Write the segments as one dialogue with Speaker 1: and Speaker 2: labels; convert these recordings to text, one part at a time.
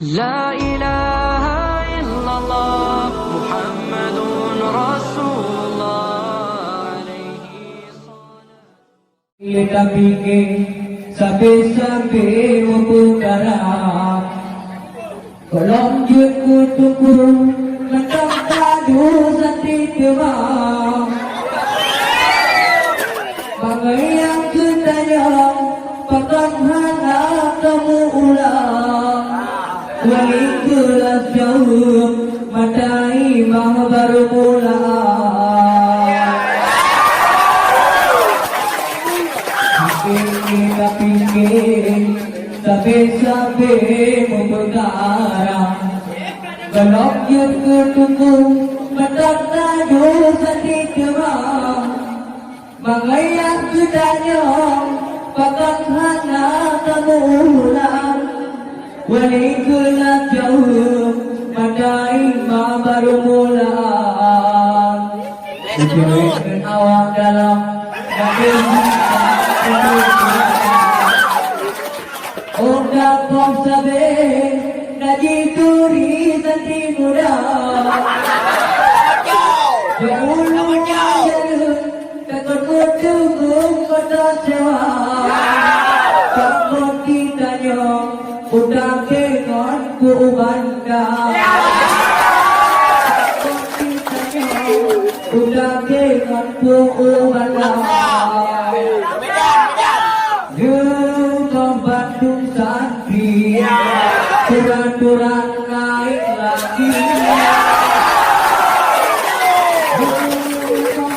Speaker 1: لا إله إلا الله محمد رسول الله عليه الصلاة.
Speaker 2: ये कभी के सबे सबे वो पुकारा kolom juku tuku macam kadu setiwa bagai yang ketanya pakai hana kamu ulang wali kelas jauh matai mah baru pulang kita pikir sabe-sabe memperkara Galak yang ketunggu Matak tadu setiwa Bagai yang kedanya Pakat hana kamu ulang Wali kelak jauh Madai ma baru mulang Ujian awak dalam Oda kau sabe Naji turi santri muda Jauh jalan Takut kutunggu kota sewa Takut kitanya Udah kengon ku bandar Takut kitanya Udah kengon ku bandar Bandung santri Turan-turan naik lagi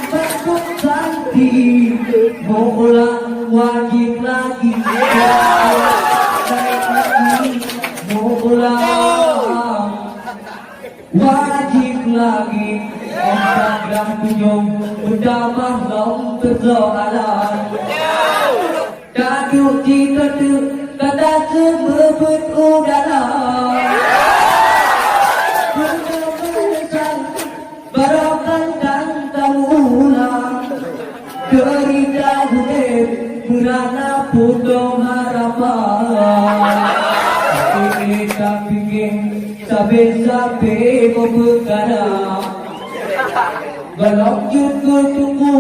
Speaker 2: Bandung santri Mau ulang wajib lagi Naik lagi Mau ulang wajib lagi Instagram kunjung Udah mahlum persoalan Kaduk jika tu kata semebut udara Berkemesan barakan dan tamulah Derita hudib merana putung harapan Kita pikir sabe-sabe memperkara Galak juga tunggu